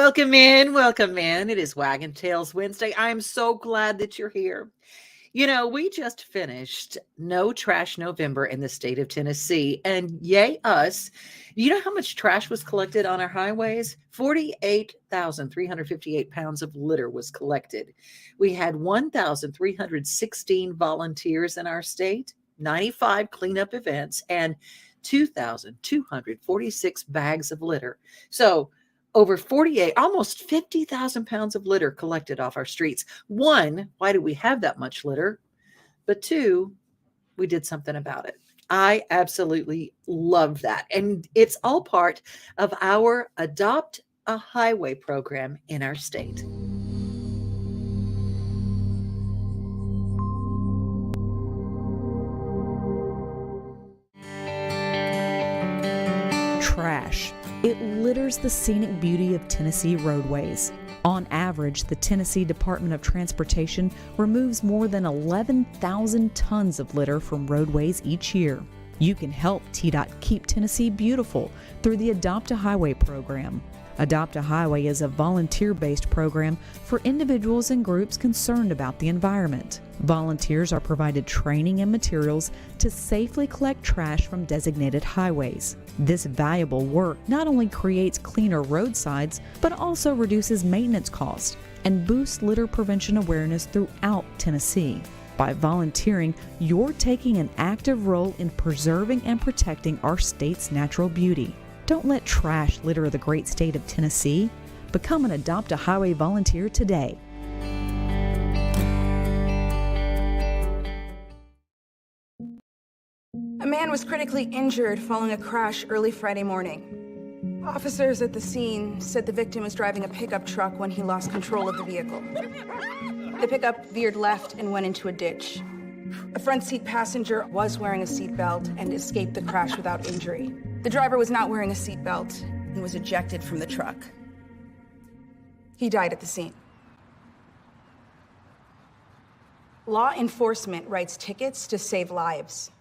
Welcome in, welcome in. It is Waggin Tales Wednesday. I'm so glad that you're here. You know, we just finished No Trash November in the state of Tennessee, and yay us. You know how much trash was collected on our highways? 48,358 pounds of litter was collected. We had 1,316 volunteers in our state, 95 cleanup events, and 2,246 bags of litter. So over 48, almost 50,000 pounds of litter collected off our streets. One, why do we have that much litter? But two, we did something about it. I absolutely love that. And it's all part of our Adopt a Highway program in our state. Trash. It litters the scenic beauty of Tennessee roadways. On average, the Tennessee Department of Transportation removes more than 11,000 tons of litter from roadways each year. You can help TDOT keep Tennessee beautiful through the Adopt a Highway program. Adopt a Highway is a volunteer-based program for individuals and groups concerned about the environment. Volunteers are provided training and materials to safely collect trash from designated highways. This valuable work not only creates cleaner roadsides, but also reduces maintenance costs and boosts litter prevention awareness throughout Tennessee. By volunteering, you're taking an active role in preserving and protecting our state's natural beauty. Don't let trash litter the great state of Tennessee. Become an Adopt a Highway volunteer today. A man was critically injured following a crash early Friday morning. Officers at the scene said the victim was driving a pickup truck when he lost control of the vehicle. The pickup veered left and went into a ditch. A front seat passenger was wearing a seatbelt and escaped the crash without injury. The driver was not wearing a seatbelt and was ejected from the truck. He died at the scene. Law enforcement writes tickets to save lives.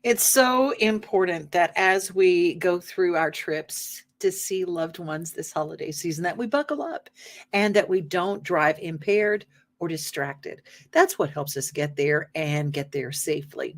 It's so important that as we go through our trips to see loved ones this holiday season, that we buckle up and that we don't drive impaired or distracted. That's what helps us get there and get there safely.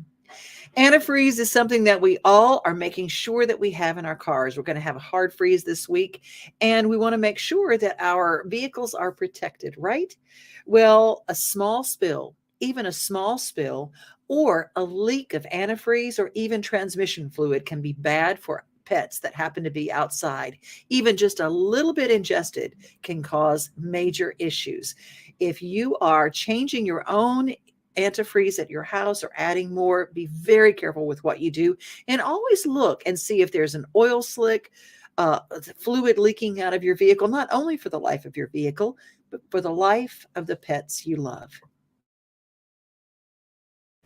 AntiFreeze is something that we all are making sure that we have in our cars. We're going to have a hard freeze this week, and we want to make sure that our vehicles are protected, right? Well, a small spill, even a small spill, or a leak of antifreeze or even transmission fluid can be bad for pets that happen to be outside. Even just a little bit ingested can cause major issues. If you are changing your own antifreeze at your house or adding more, be very careful with what you do, and always look and see if there's an oil slick, fluid leaking out of your vehicle, not only for the life of your vehicle, but for the life of the pets you love.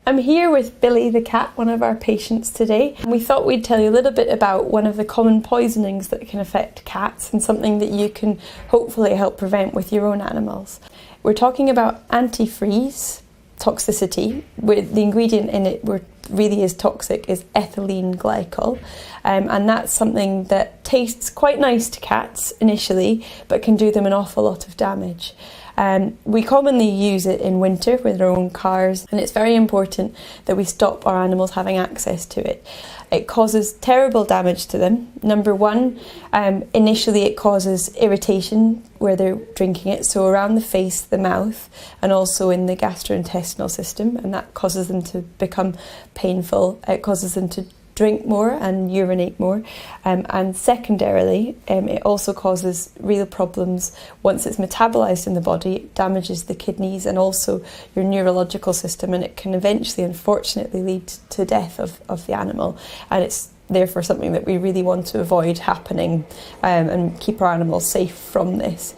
I'm here with Billy the cat, one of our patients today. And we thought we'd tell you a little bit about one of the common poisonings that can affect cats and something that you can hopefully help prevent with your own animals. We're talking about antifreeze toxicity, where the ingredient in it really is toxic is ethylene glycol, and that's something that tastes quite nice to cats initially but can do them an awful lot of damage. We commonly use it in winter with our own cars, and it's very important that we stop our animals having access to it. It causes terrible damage to them. Number one, initially it causes irritation where they're drinking it, so around the face, the mouth, and also in the gastrointestinal system, and that causes them to become painful. It causes them to drink more and urinate more, and secondarily it also causes real problems once it's metabolized in the body. It damages the kidneys and also your neurological system, and it can eventually unfortunately lead to death of the animal, and it's therefore something that we really want to avoid happening, and keep our animals safe from this.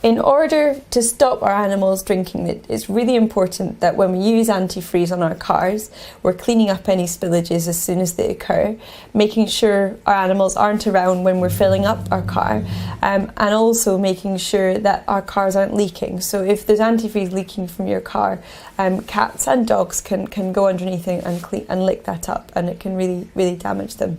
In order to stop our animals drinking it, it's really important that when we use antifreeze on our cars, we're cleaning up any spillages as soon as they occur, making sure our animals aren't around when we're filling up our car, and also making sure that our cars aren't leaking. So if there's antifreeze leaking from your car, cats and dogs can go underneath it and lick that up, and it can really damage them.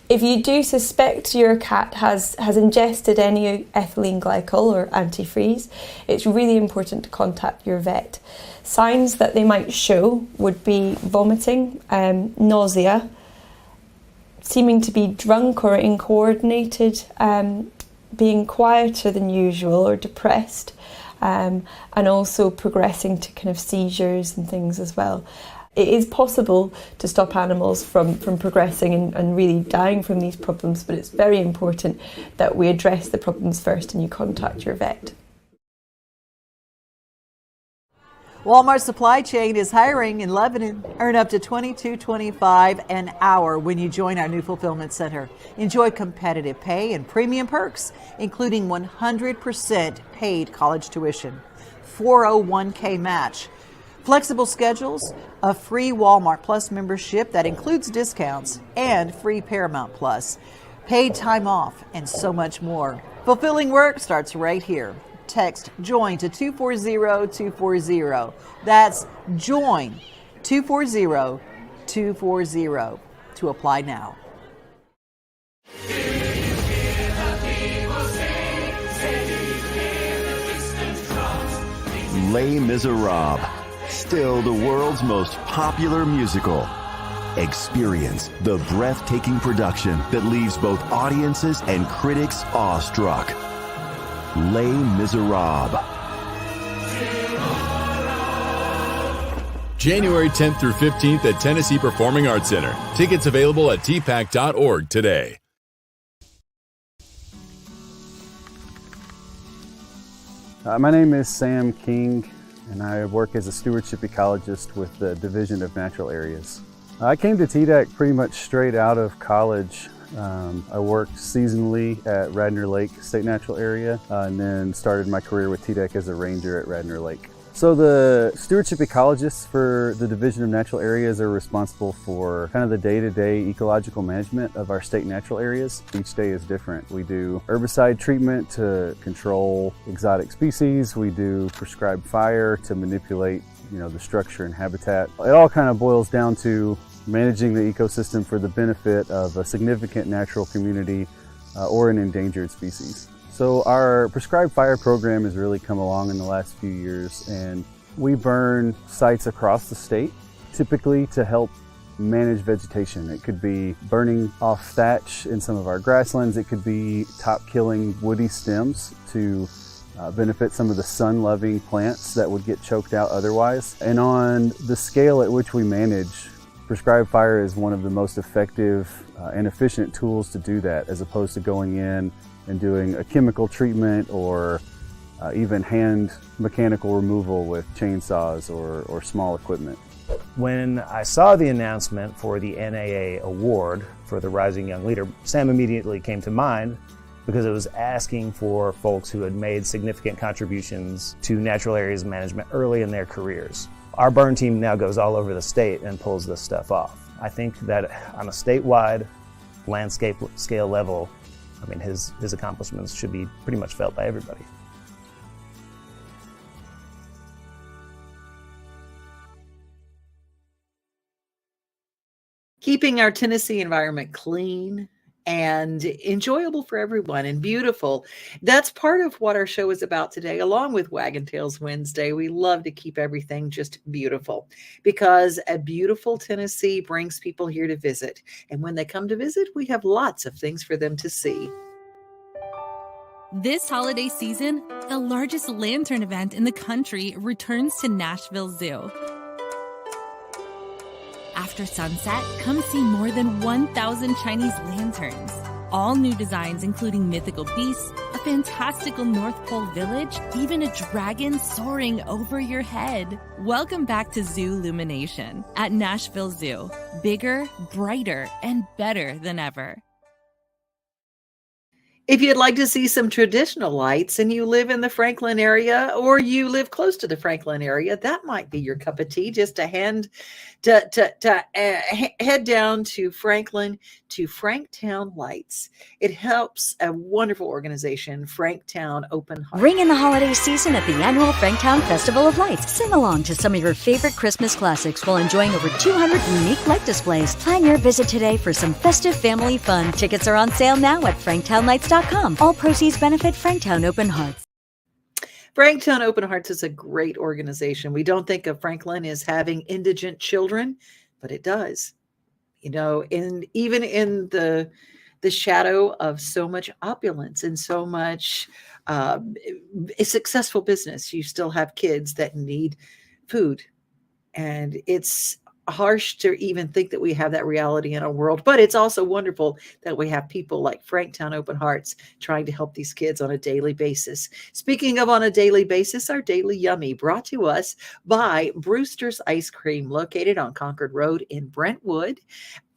If you do suspect your cat has ingested any ethylene glycol or AntiFreeze, it's really important to contact your vet. Signs that they might show would be vomiting, nausea, seeming to be drunk or incoordinated, being quieter than usual or depressed, and also progressing to kind of seizures and things as well. It is possible to stop animals from progressing and really dying from these problems, but it's very important that we address the problems first and you contact your vet. Walmart Supply Chain is hiring in Lebanon. Earn up to $22.25 an hour when you join our new fulfillment center. Enjoy competitive pay and premium perks, including 100% paid college tuition, 401k match, flexible schedules, a free Walmart Plus membership that includes discounts, and free Paramount Plus, paid time off, and so much more. Fulfilling work starts right here. Text JOIN to 240-240. That's JOIN 240-240 to apply now. Les Miserables, still the world's most popular musical. Experience the breathtaking production that leaves both audiences and critics awestruck. Les Miserables. January 10th through 15th at Tennessee Performing Arts Center. Tickets available at tpac.org today. My name is Sam King, and I work as a stewardship ecologist with the Division of Natural Areas. I came to TDAC pretty much straight out of college. I worked seasonally at Radnor Lake State Natural Area and then started my career with TDAC as a ranger at Radnor Lake. So the stewardship ecologists for the Division of Natural Areas are responsible for kind of the day-to-day ecological management of our state natural areas. Each day is different. We do herbicide treatment to control exotic species. We do prescribed fire to manipulate, the structure and habitat. It all kind of boils down to managing the ecosystem for the benefit of a significant natural community or an endangered species. So our prescribed fire program has really come along in the last few years, and we burn sites across the state, typically to help manage vegetation. It could be burning off thatch in some of our grasslands. It could be top-killing woody stems to benefit some of the sun-loving plants that would get choked out otherwise. And on the scale at which we manage, prescribed fire is one of the most effective and efficient tools to do that, as opposed to going in and doing a chemical treatment or even hand mechanical removal with chainsaws or small equipment. When I saw the announcement for the NAA award for the Rising Young Leader, SAM immediately came to mind because it was asking for folks who had made significant contributions to natural areas management early in their careers. Our burn team now goes all over the state and pulls this stuff off. I think that on a statewide landscape scale level, his accomplishments should be pretty much felt by everybody. Keeping our Tennessee environment clean and enjoyable for everyone and beautiful. That's part of what our show is about today, along with Waggin Tales Wednesday. We love to keep everything just beautiful because a beautiful Tennessee brings people here to visit. And when they come to visit, we have lots of things for them to see. This holiday season, the largest lantern event in the country returns to Nashville Zoo. After sunset, come see more than 1,000 Chinese lanterns. All new designs including mythical beasts, a fantastical North Pole village, even a dragon soaring over your head. Welcome back to Zoo Illumination at Nashville Zoo. Bigger, brighter, and better than ever. If you'd like to see some traditional lights and you live in the Franklin area or you live close to the Franklin area, that might be your cup of tea. Just head down to Franklin to Franktown Lights. It helps a wonderful organization, Franktown Open Heart. Ring in the holiday season at the annual Franktown Festival of Lights. Sing along to some of your favorite Christmas classics while enjoying over 200 unique light displays. Plan your visit today for some festive family fun. Tickets are on sale now at franktownlights.com. All proceeds benefit Franktown Open Hearts. Franktown Open Hearts is a great organization. We don't think of Franklin as having indigent children, but it does. Even in the shadow of so much opulence and so much a successful business, you still have kids that need food. And it's harsh to even think that we have that reality in our world, but it's also wonderful that we have people like Franktown Open Hearts trying to help these kids on a daily basis. Speaking of on a daily basis, our Daily Yummy brought to us by Brewster's Ice Cream, located on Concord Road in Brentwood,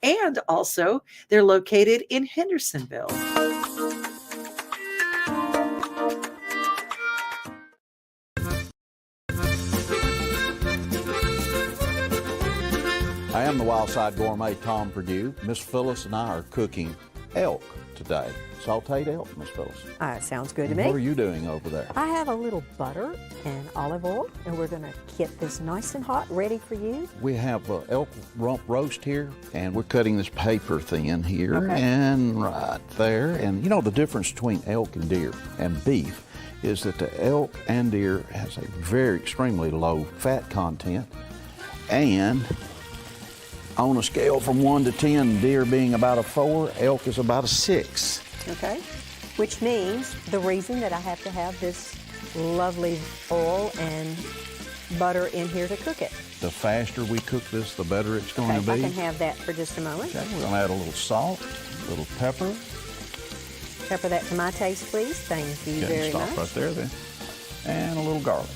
and also they're located in Hendersonville. I am the Wildside Gourmet Tom Purdue. Miss Phyllis and I are cooking elk today. Sauteed elk, Miss Phyllis. Sounds good to What me. are you doing over there? I have a little butter and olive oil, and we're going to get this nice and hot, ready for you. We have elk rump roast here, and we're cutting this paper thin here Okay. and right there. And you know the difference between elk and deer and beef is that the elk and deer has a very extremely low fat content, and on a scale from 1 to 10, deer being about a 4, elk is about a 6. Okay? Which means the reason that I have to have this lovely oil and butter in here to cook it. The faster we cook this, the better it's going Okay, to I be. can have that for just a moment. Okay, we're going to add a little salt, a little pepper. Pepper that to my taste, please. Thank you very Stop much. right there then. And a little garlic.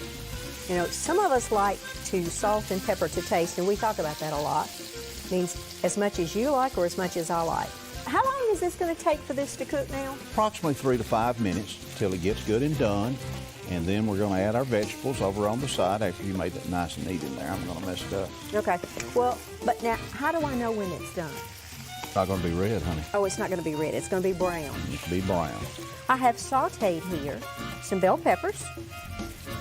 You know, some of us like to salt and pepper to taste, and we talk about that a lot. Means as much as you like or as much as I like. How long is this going to take for this to cook now? Approximately 3 to 5 minutes till it gets good and done. And then we're going to add our vegetables over on the side after you made that nice and neat in there. I'm going to mess it up. Okay. Well, but now, how do I know when it's done? It's not going to be red, honey. Oh, it's not going to be red. It's going to be brown. It's be brown. I have sauteed here some bell peppers,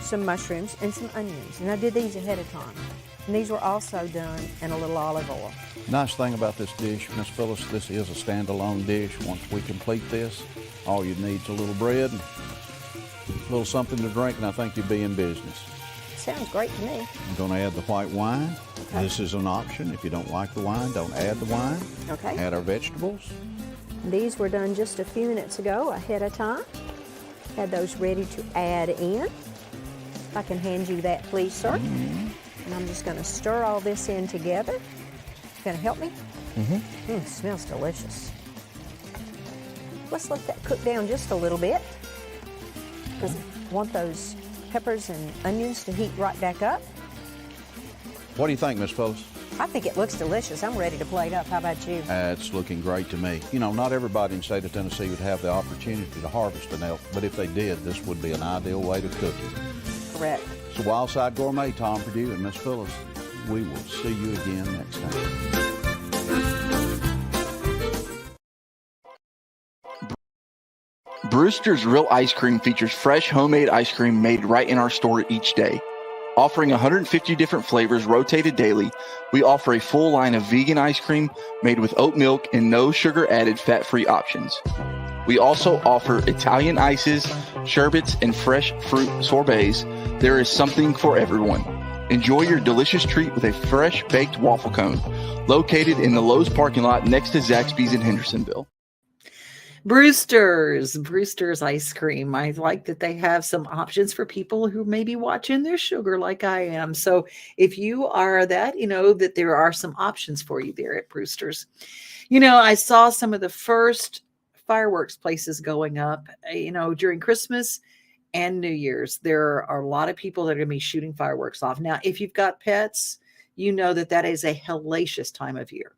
some mushrooms, and some onions. And I did these ahead of time. And these were also done in a little olive oil. Nice thing about this dish, Miss Phyllis, this is a standalone dish. Once we complete this, all you need is a little bread, and a little something to drink, and I think you'll be in business. Sounds great to me. I'm going to add the white wine. Okay. This is an option. If you don't like the wine, don't add the wine. Okay. Add our vegetables. These were done just a few minutes ago ahead of time. Had those ready to add in. If I can hand you that, please, sir. Mm-hmm. And I'm just going to stir all this in together. Going to help me? Mm-hmm. Smells delicious. Let's let that cook down just a little bit, because I want those peppers and onions to heat right back up. What do you think, Miss Phyllis? I think it looks delicious. I'm ready to plate up. How about you? It's looking great to me. You know, not everybody in the state of Tennessee would have the opportunity to harvest an elk, but if they did, this would be an ideal way to cook it. Correct. So Wildside Gourmet, Tom Purdue and Miss Phyllis, we will see you again next time. Brewster's Real Ice Cream features fresh homemade ice cream made right in our store each day. Offering 150 different flavors rotated daily, we offer a full line of vegan ice cream made with oat milk and no sugar added fat-free options. We also offer Italian ices, sherbets, and fresh fruit sorbets. There is something for everyone. Enjoy your delicious treat with a fresh baked waffle cone located in the Lowe's parking lot next to Zaxby's in Hendersonville. Brewster's ice cream. I like that they have some options for people who may be watching their sugar like I am. So if you are that, you know that there are some options for you there at Brewster's. You know, I saw some of the first fireworks places going up, you know, during Christmas and New Year's. There are a lot of people that are going to be shooting fireworks off. Now, if you've got pets, you know that that is a hellacious time of year.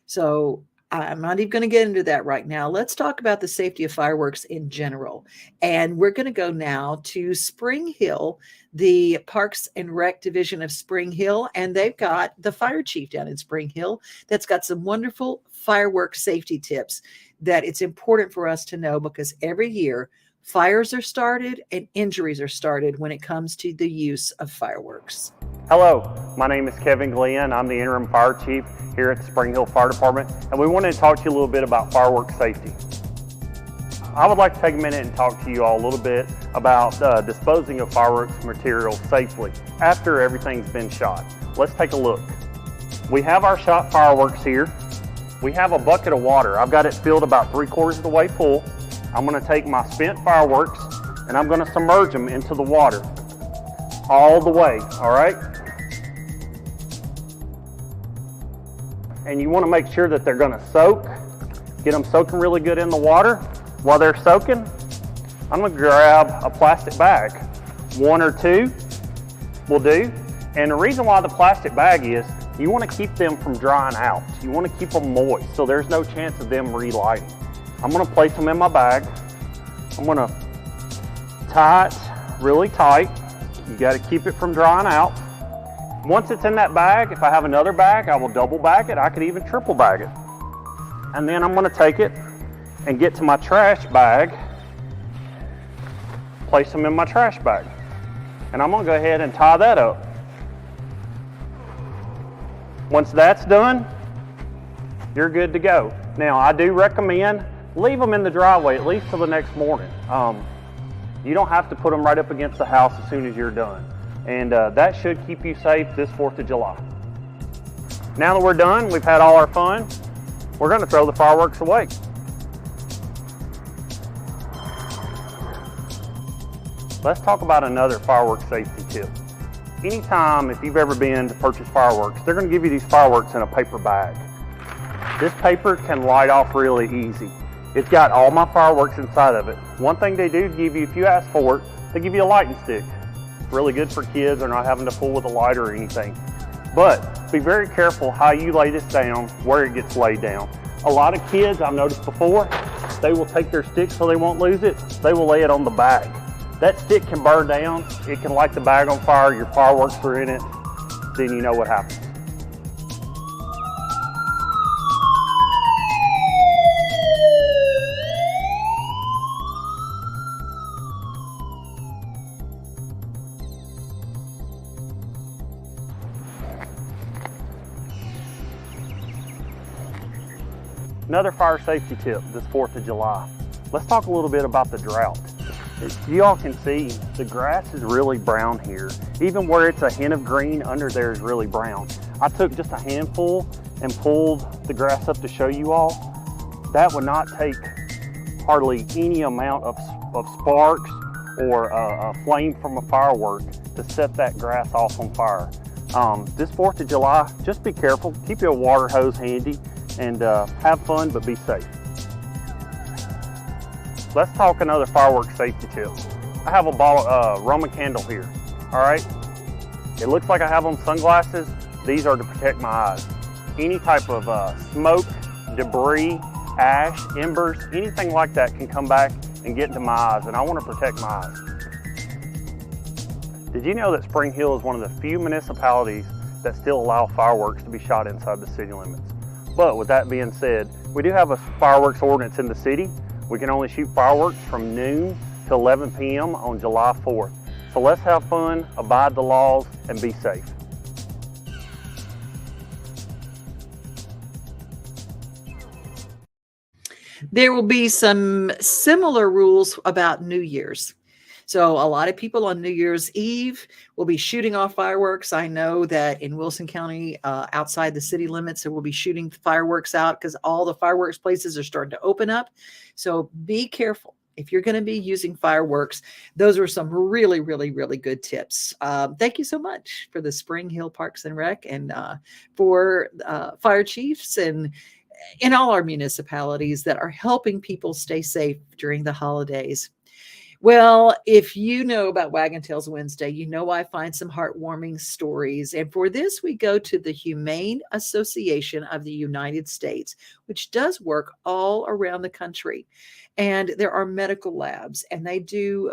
So I'm not even going to get into that right now. Let's talk about the safety of fireworks in general. And we're going to go now to Spring Hill, the Parks and Rec division of Spring Hill. And they've got the fire chief down in Spring Hill that's got some wonderful firework safety tips that it's important for us to know, because every year fires are started and injuries are started when it comes to the use of fireworks. Hello, my name is Kevin Glenn. I'm the interim fire chief here at the Spring Hill Fire Department, and we wanted to talk to you a little bit about firework safety. I would like to take a minute and talk to you all a little bit about disposing of fireworks material safely after everything's been shot. Let's take a look. We have our shot fireworks here. We have a bucket of water. I've got it filled about 3/4 of the way full. I'm going to take my spent fireworks and I'm going to submerge them into the water all the way, all right? And you want to make sure that they're going to soak. Get them soaking really good in the water. While they're soaking, I'm going to grab a plastic bag. 1 or 2 will do. And the reason why the plastic bag is, you want to keep them from drying out. You want to keep them moist, so there's no chance of them relighting. I'm going to place them in my bag. I'm going to tie it really tight. You got to keep it from drying out. Once it's in that bag, if I have another bag, I will double bag it. I could even triple bag it. And then I'm going to take it and get to my trash bag, place them in my trash bag. And I'm going to go ahead and tie that up. Once that's done, you're good to go. Now, I do recommend leave them in the driveway at least till the next morning. You don't have to put them right up against the house as soon as you're done. And that should keep you safe this 4th of July. Now that we're done, we've had all our fun, we're going to throw the fireworks away. Let's talk about another firework safety tip. Anytime, if you've ever been to purchase fireworks, they're going to give you these fireworks in a paper bag. This paper can light off really easy. It's got all my fireworks inside of it. One thing they do give you, if you ask for it, they give you a lighting stick. Really good for kids. They're not having to fool with a lighter or anything. But be very careful how you lay this down, where it gets laid down. A lot of kids, I've noticed before, they will take their stick so they won't lose it. They will lay it on the bag. That stick can burn down. It can light the bag on fire. Your fireworks are in it. Then you know what happens. Another fire safety tip this 4th of July. Let's talk a little bit about the drought. As you all can see, the grass is really brown here. Even where it's a hint of green, under there is really brown. I took just a handful and pulled the grass up to show you all. That would not take hardly any amount of sparks or a flame from a firework to set that grass off on fire. This 4th of July, just be careful. Keep your water hose handy and have fun, but be safe. Let's talk another firework safety tip. I have a bottle of Roman candle here, all right? It looks like I have on sunglasses. These are to protect my eyes. Any type of smoke, debris, ash, embers, anything like that can come back and get into my eyes, and I want to protect my eyes. Did you know that Spring Hill is one of the few municipalities that still allow fireworks to be shot inside the city limits? But with that being said, we do have a fireworks ordinance in the city. We can only shoot fireworks from noon to 11 p.m. on July 4th. So let's have fun, abide the laws, and be safe. There will be some similar rules about New Year's. So a lot of people on New Year's Eve will be shooting off fireworks. I know that in Wilson County, outside the city limits, there will be shooting fireworks out because all the fireworks places are starting to open up. So be careful. If you're going to be using fireworks, those are some really, really, really good tips. Thank you so much for the Spring Hill Parks and Rec and for fire chiefs and in all our municipalities that are helping people stay safe during the holidays. Well, if you know about Waggin Tales Wednesday, you know I find some heartwarming stories. And for this, we go to the Humane Association of the United States, which does work all around the country. And there are medical labs, and they do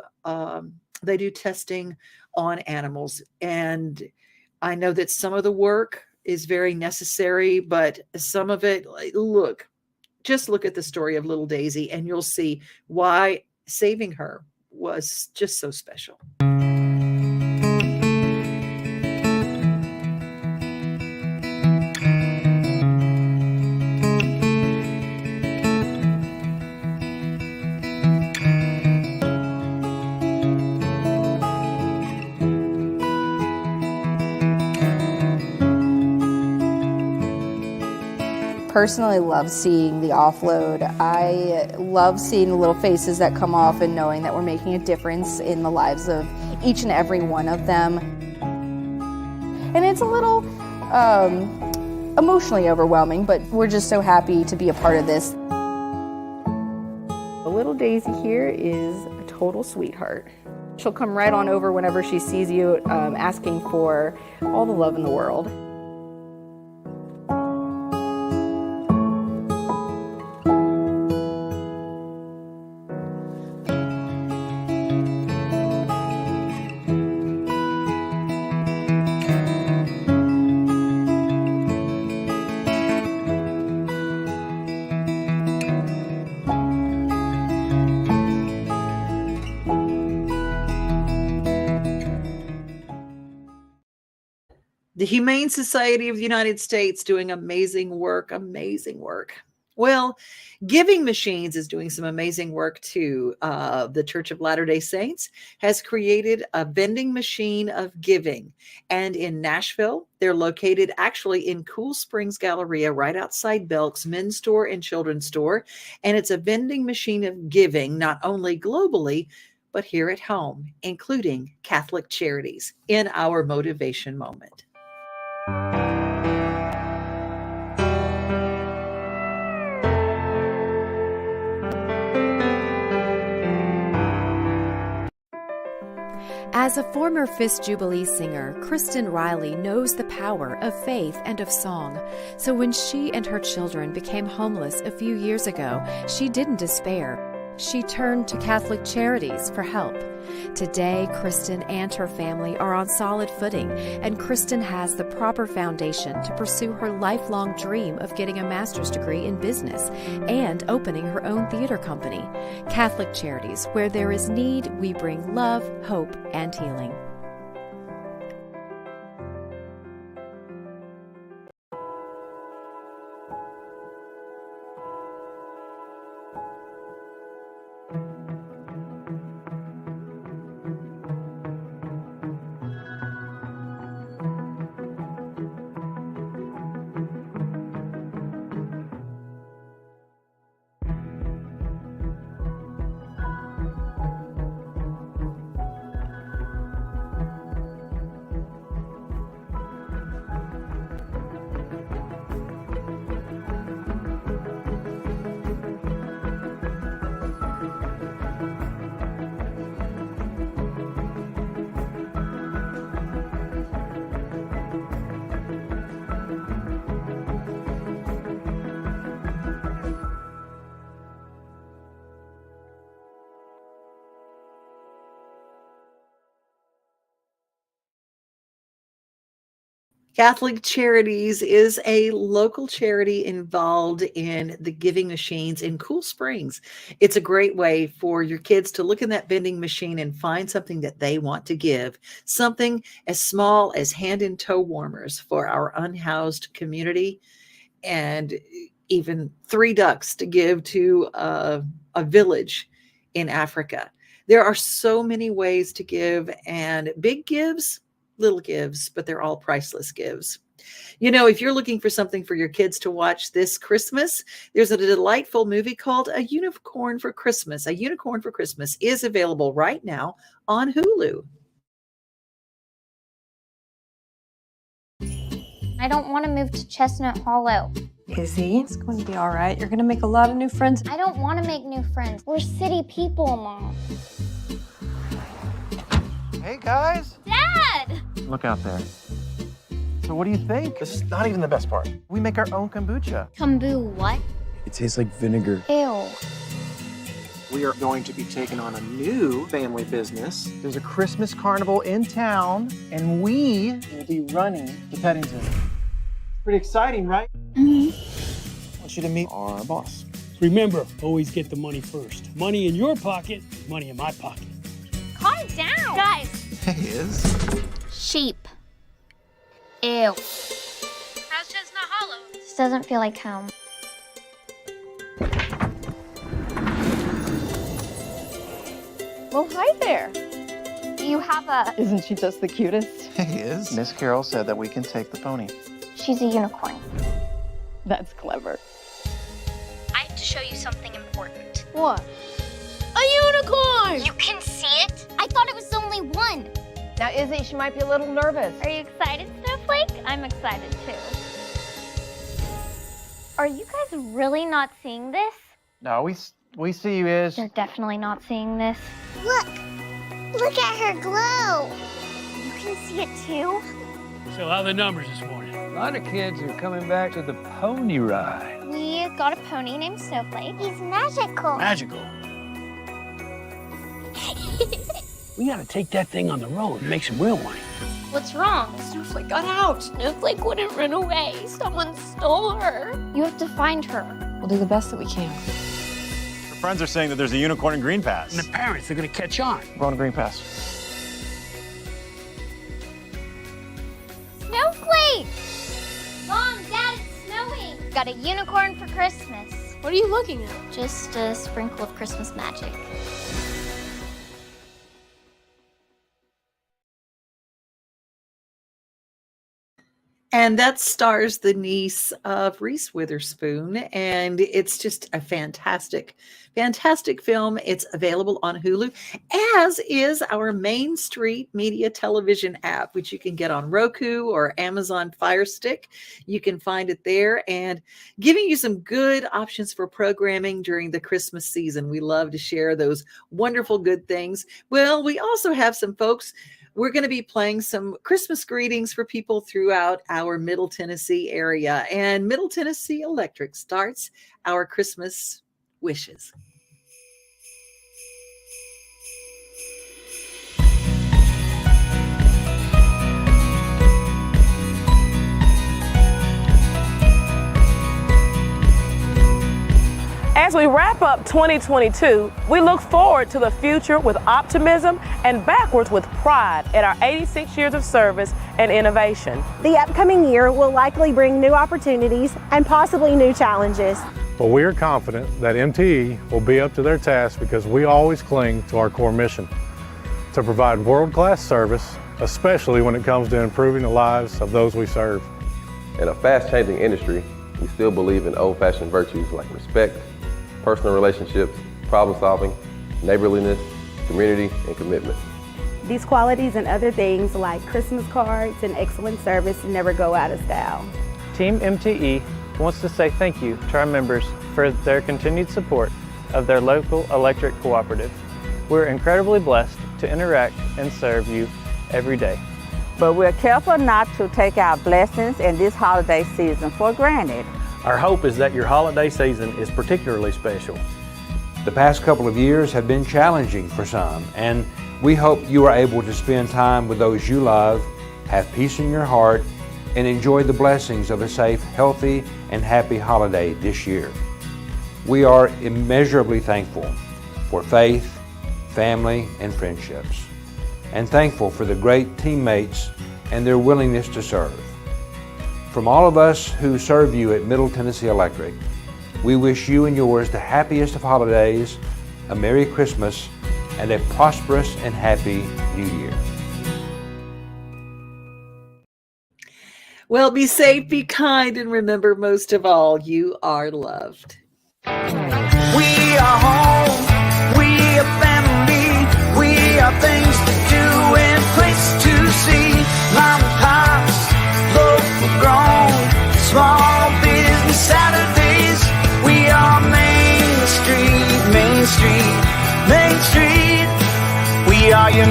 testing on animals. And I know that some of the work is very necessary, but some of it, just look at the story of little Daisy, and you'll see why saving her was just so special. Personally love seeing the offload. I love seeing the little faces that come off and knowing that we're making a difference in the lives of each and every one of them. And it's a little emotionally overwhelming, but we're just so happy to be a part of this. The little Daisy here is a total sweetheart. She'll come right on over whenever she sees you, asking for all the love in the world. The Humane Society of the United States doing amazing work, amazing work. Well, Giving Machines is doing some amazing work too. The Church of Latter-day Saints has created a vending machine of giving. And in Nashville, they're located actually in Cool Springs Galleria, right outside Belk's men's store and children's store. And it's a vending machine of giving, not only globally, but here at home, including Catholic charities in our motivation moment. As a former Fisk Jubilee singer, Kristen Riley knows the power of faith and of song. So when she and her children became homeless a few years ago, she didn't despair. She turned to Catholic charities for help. Today, Kristen and her family are on solid footing, and Kristen has the proper foundation to pursue her lifelong dream of getting a master's degree in business and opening her own theater company. Catholic Charities, where there is need, we bring love, hope, and healing. Catholic Charities is a local charity involved in the giving machines in Cool Springs. It's a great way for your kids to look in that vending machine and find something that they want to give, something as small as hand and toe warmers for our unhoused community, and even 3 ducks to give to a village in Africa. There are so many ways to give, and big gives, little gives, but they're all priceless gives. You know, if you're looking for something for your kids to watch this Christmas, there's a delightful movie called A Unicorn for Christmas. A Unicorn for Christmas is available right now on Hulu. I don't want to move to Chestnut Hollow. Izzy, it's going to be all right. You're going to make a lot of new friends. I don't want to make new friends. We're city people, Mom. Hey, guys. Dad! Look out there. So what do you think? This is not even the best part. We make our own kombucha. Kombu what? It tastes like vinegar. Ew. We are going to be taking on a new family business. There's a Christmas carnival in town, and we will be running the petting zoo. Pretty exciting, right? Mm-hmm. I want you to meet our boss. Remember, always get the money first. Money in your pocket, money in my pocket. Calm down! Guys! Hey, Iz. Sheep. Ew. How's Chestnut Hollow? This doesn't feel like home. Well, hi there. Do you have a... Isn't she just the cutest? Hey, Iz. Miss Carol said that we can take the pony. She's a unicorn. That's clever. I have to show you something important. What? A unicorn! You can see it? I thought it was only one. Now, Izzy, she might be a little nervous. Are you excited, Snowflake? I'm excited too. Are you guys really not seeing this? No, we see you, Iz. You're definitely not seeing this. Look! Look at her glow! You can see it too? So how are the numbers this morning? A lot of kids are coming back to the pony ride. We got a pony named Snowflake. He's magical. Magical. We gotta take that thing on the road and make some real money. What's wrong? Snowflake got out. Snowflake wouldn't run away. Someone stole her. You have to find her. We'll do the best that we can. Her friends are saying that there's a unicorn in Green Pass. And the parents are gonna catch on. We're on Green Pass. Snowflake! Mom, Dad, it's snowing. Got a unicorn for Christmas. What are you looking at? Just a sprinkle of Christmas magic. And that stars the niece of Reese Witherspoon. And it's just a fantastic, fantastic film. It's available on Hulu, as is our Main Street Media television app, which you can get on Roku or Amazon Fire Stick. You can find it there and giving you some good options for programming during the Christmas season. We love to share those wonderful good things. Well, we also have some folks. We're going to be playing some Christmas greetings for people throughout our Middle Tennessee area. And Middle Tennessee Electric starts our Christmas wishes. As we wrap up 2022, we look forward to the future with optimism and backwards with pride at our 86 years of service and innovation. The upcoming year will likely bring new opportunities and possibly new challenges. But we are confident that MTE will be up to their task because we always cling to our core mission, to provide world-class service, especially when it comes to improving the lives of those we serve. In a fast-changing industry, we still believe in old-fashioned virtues like respect, personal relationships, problem solving, neighborliness, community, and commitment. These qualities and other things like Christmas cards and excellent service never go out of style. Team MTE wants to say thank you to our members for their continued support of their local electric cooperative. We're incredibly blessed to interact and serve you every day. But we're careful not to take our blessings in this holiday season for granted. Our hope is that your holiday season is particularly special. The past couple of years have been challenging for some, and we hope you are able to spend time with those you love, have peace in your heart, and enjoy the blessings of a safe, healthy, and happy holiday this year. We are immeasurably thankful for faith, family, and friendships, and thankful for the great teammates and their willingness to serve. From all of us who serve you at Middle Tennessee Electric, we wish you and yours the happiest of holidays, a Merry Christmas, and a prosperous and happy New Year. Well, be safe, be kind, and remember, most of all, you are loved. We are home, we are family, we are things to do and place to see. Mom and pops, local grown, small business Saturdays. We are Main Street, Main Street, Main Street. We are your